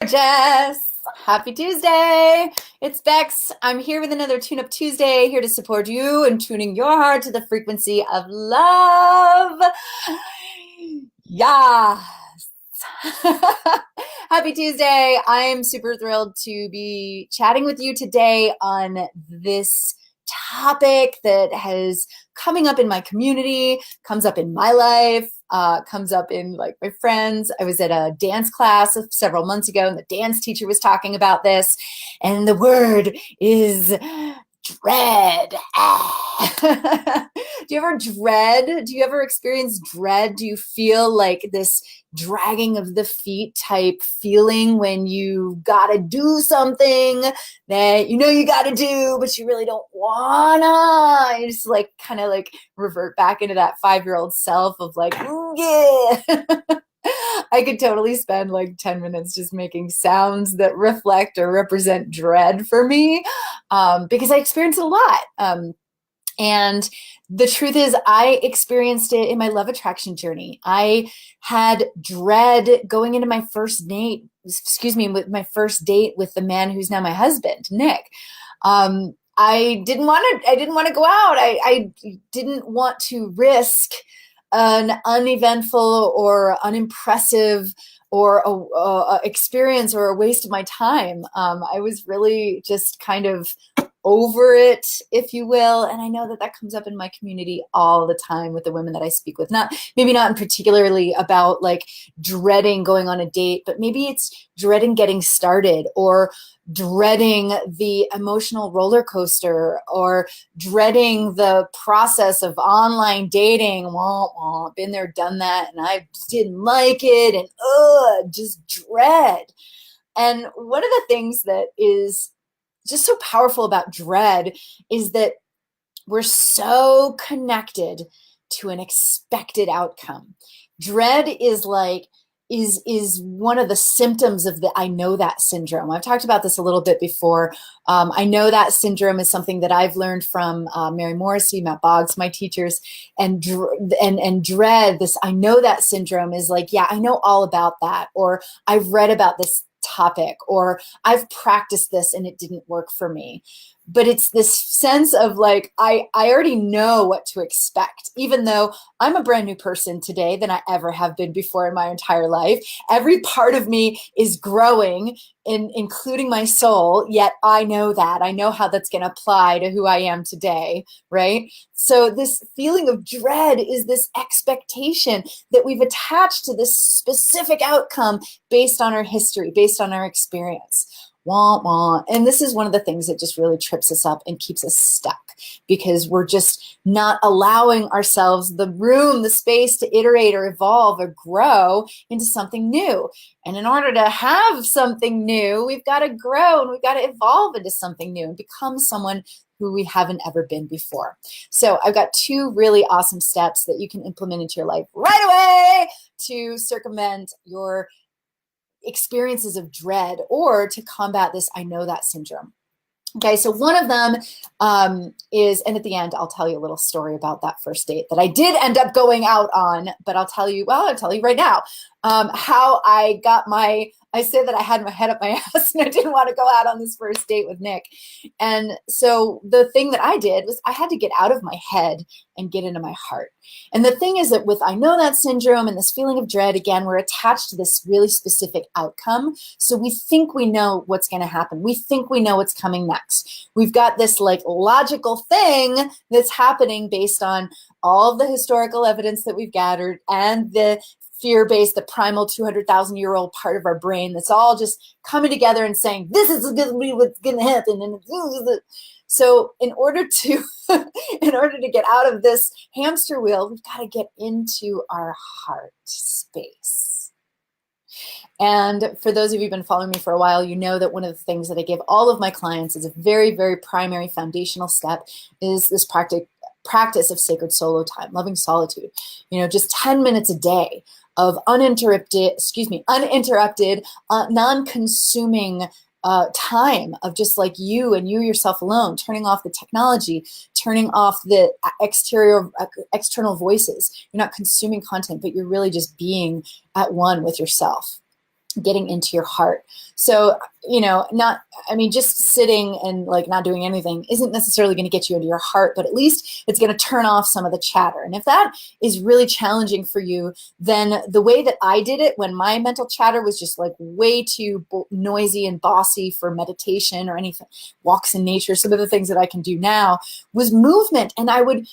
Jess. Happy Tuesday. It's Bex. I'm here with another Tune Up Tuesday, here to support you in tuning your heart to the frequency of love. Yes. Happy Tuesday. I'm super thrilled to be chatting with you today on this topic that has coming up in my community, comes up in my life, comes up in like my friends. I was at a dance class several months ago and the dance teacher was talking about this, and the word is dread. Do you ever dread? Do you ever experience dread? Do you feel like this dragging of the feet type feeling when you gotta do something that you know you gotta do, but you really don't wanna? You just like kind of like revert back into that 5-year-old self of like, yeah. I could totally spend like 10 minutes just making sounds that reflect or represent dread for me, because I experience it a lot. And the truth is, I experienced it in my love attraction journey. I had dread going into my first date, with my first date with the man who's now my husband, Nick. I didn't want to go out. I didn't want to risk an uneventful or unimpressive or a experience or a waste of my time. I was really just kind of over it, if you will. And I know that that comes up in my community all the time with the women that I speak with. Maybe not in particularly about like dreading going on a date, but maybe it's dreading getting started, or dreading the emotional roller coaster, or dreading the process of online dating. Womp womp, been there, done that, and I didn't like it, and just dread. And one of the things that is just so powerful about dread is that we're so connected to an expected outcome. Dread is one of the symptoms of the I know that syndrome. I've talked about this a little bit before. I know that syndrome is something that I've learned from Mary Morrissey, Matt Boggs, my teachers, and dread. This I know that syndrome is like, yeah, I know all about that, or I've read about this topic, or I've practiced this and it didn't work for me. But it's this sense of like, I already know what to expect, even though I'm a brand new person today than I ever have been before in my entire life. Every part of me is growing, including my soul, yet I know that. I know how that's going to apply to who I am today, right? So this feeling of dread is this expectation that we've attached to this specific outcome based on our history, based on our experience. Wah, wah. And this is one of the things that just really trips us up and keeps us stuck, because we're just not allowing ourselves the room, the space to iterate or evolve or grow into something new. And in order to have something new, we've got to grow and we've got to evolve into something new and become someone who we haven't ever been before. So I've got 2 really awesome steps that you can implement into your life right away to circumvent your experiences of dread, or to combat this I know that syndrome. Okay, so one of them is, and at the end, I'll tell you a little story about that first date that I did end up going out on, but I'll tell you right now how I said that I had my head up my ass and I didn't want to go out on this first date with Nick. And so the thing that I did was I had to get out of my head and get into my heart. And the thing is that with I know that syndrome and this feeling of dread, again, we're attached to this really specific outcome. So we think we know what's going to happen. We think we know what's coming next. We've got this like logical thing that's happening based on all of the historical evidence that we've gathered and the fear-based, the primal 200,000-year-old part of our brain that's all just coming together and saying, this is going to be what's going to happen. And so in order to get out of this hamster wheel, we've got to get into our heart space. And for those of you who've been following me for a while, you know that one of the things that I give all of my clients as a very, very primary foundational step is this practice of sacred solo time, loving solitude. Just 10 minutes a day of uninterrupted, non-consuming time of just like you and you yourself alone, turning off the technology, turning off the external voices. You're not consuming content, but you're really just being at one with yourself. getting into your heart. So, just sitting and like not doing anything isn't necessarily going to get you into your heart, but at least it's going to turn off some of the chatter. And if that is really challenging for you, then the way that I did it when my mental chatter was just like way too noisy and bossy for meditation or anything, walks in nature, some of the things that I can do now was movement. And I would,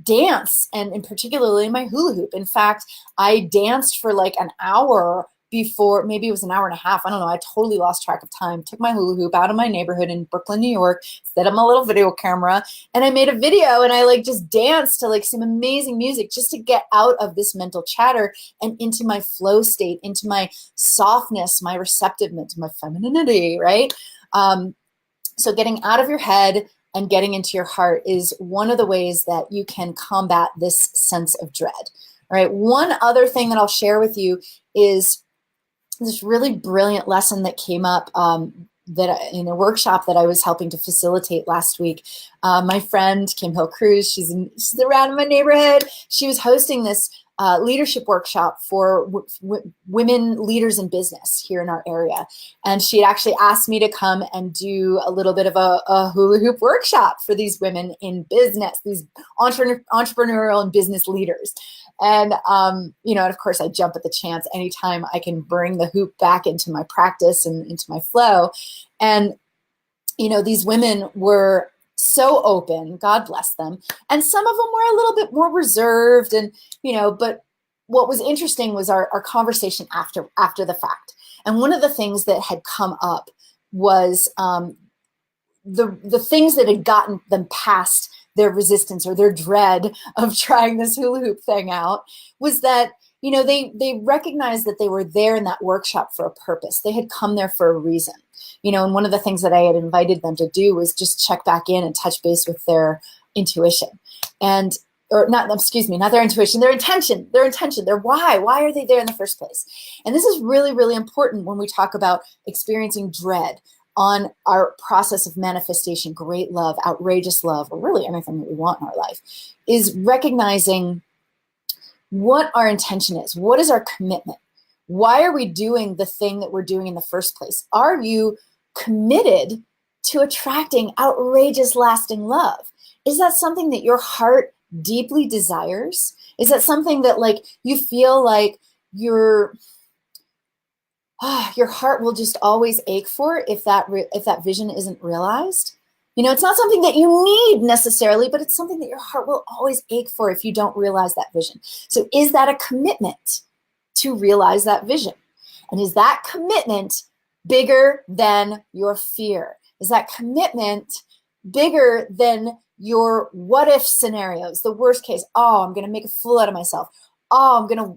dance, and in particularly my hula hoop. In fact, I danced for like an hour before, maybe it was an hour and a half. I don't know. I totally lost track of time. Took my hula hoop out of my neighborhood in Brooklyn, New York, set up my little video camera, and I made a video, and I like just danced to like some amazing music just to get out of this mental chatter and into my flow state, into my softness, my receptiveness, my femininity, right? So getting out of your head and getting into your heart is one of the ways that you can combat this sense of dread. All right. One other thing that I'll share with you is this really brilliant lesson that came up in a workshop that I was helping to facilitate last week. My friend, Kim Hill Cruz, she's around in my neighborhood. She was hosting this leadership workshop for women leaders in business here in our area. And she had actually asked me to come and do a little bit of a hula hoop workshop for these women in business, these entrepreneurial and business leaders. And, and of course, I jump at the chance anytime I can bring the hoop back into my practice and into my flow. And, these women were so open, God bless them. And some of them were a little bit more reserved and, but what was interesting was our conversation after the fact. And one of the things that had come up was the things that had gotten them past their resistance or their dread of trying this hula hoop thing out was that, they recognized that they were there in that workshop for a purpose. They had come there for a reason. And one of the things that I had invited them to do was just check back in and touch base with their intuition not their intuition, their intention, their why are they there in the first place? And this is really, really important when we talk about experiencing dread on our process of manifestation, great love, outrageous love, or really anything that we want in our life, is recognizing what our intention is. What is our commitment? Why are we doing the thing that we're doing in the first place? Are you committed to attracting outrageous, lasting love? Is that something that your heart deeply desires? Is that something that like you feel like your heart will just always ache for if that vision isn't realized? It's not something that you need necessarily, but it's something that your heart will always ache for if you don't realize that vision. So is that a commitment to realize that vision? And is that commitment bigger than your fear? Is that commitment bigger than your what if scenarios? The worst case, I'm going to make a fool out of myself. I'm going to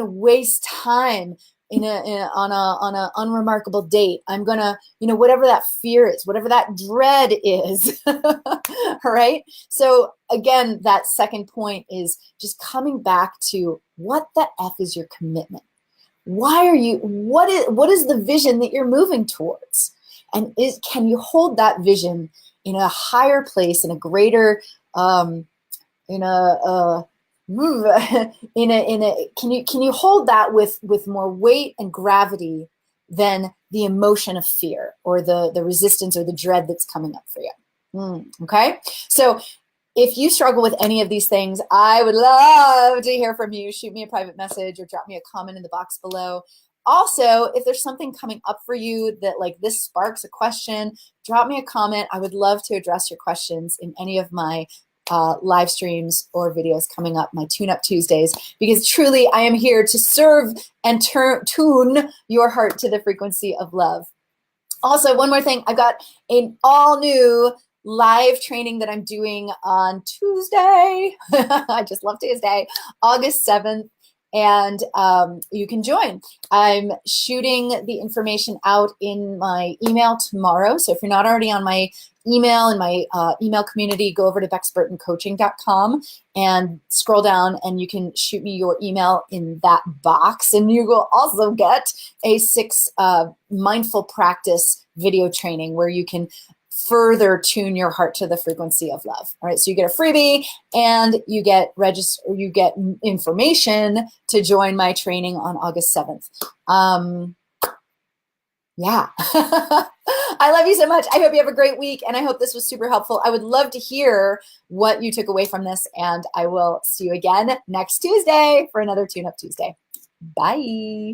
waste time on an unremarkable date. I'm going to, whatever that fear is, whatever that dread is. All right. So again, that second point is just coming back to what the F is your commitment? Why are you, what is the vision that you're moving towards? And can you hold that vision in a higher place, in a greater, can you hold that with more weight and gravity than the emotion of fear or the resistance or the dread that's coming up for you? Okay. So if you struggle with any of these things, I would love to hear from you. Shoot me a private message or drop me a comment in the box below. Also, if there's something coming up for you that like this sparks a question, drop me a comment. I would love to address your questions in any of my live streams or videos coming up, my Tune Up Tuesdays, because truly I am here to serve and tune your heart to the frequency of love. Also, one more thing, I've got an all new live training that I'm doing on Tuesday. I just love Tuesday, August 7th. And you can join. I'm shooting the information out in my email tomorrow. So if you're not already on my email and my email community, go over to bexburtoncoaching.com and scroll down and you can shoot me your email in that box. And you will also get a 6 mindful practice video training where you can further tune your heart to the frequency of love. All right, so you get a freebie and you get information to join my training on August 7th. Yeah. I love you so much. I hope you have a great week, and I hope this was super helpful. I would love to hear what you took away from this, and I will see you again next Tuesday for another Tune Up Tuesday. Bye.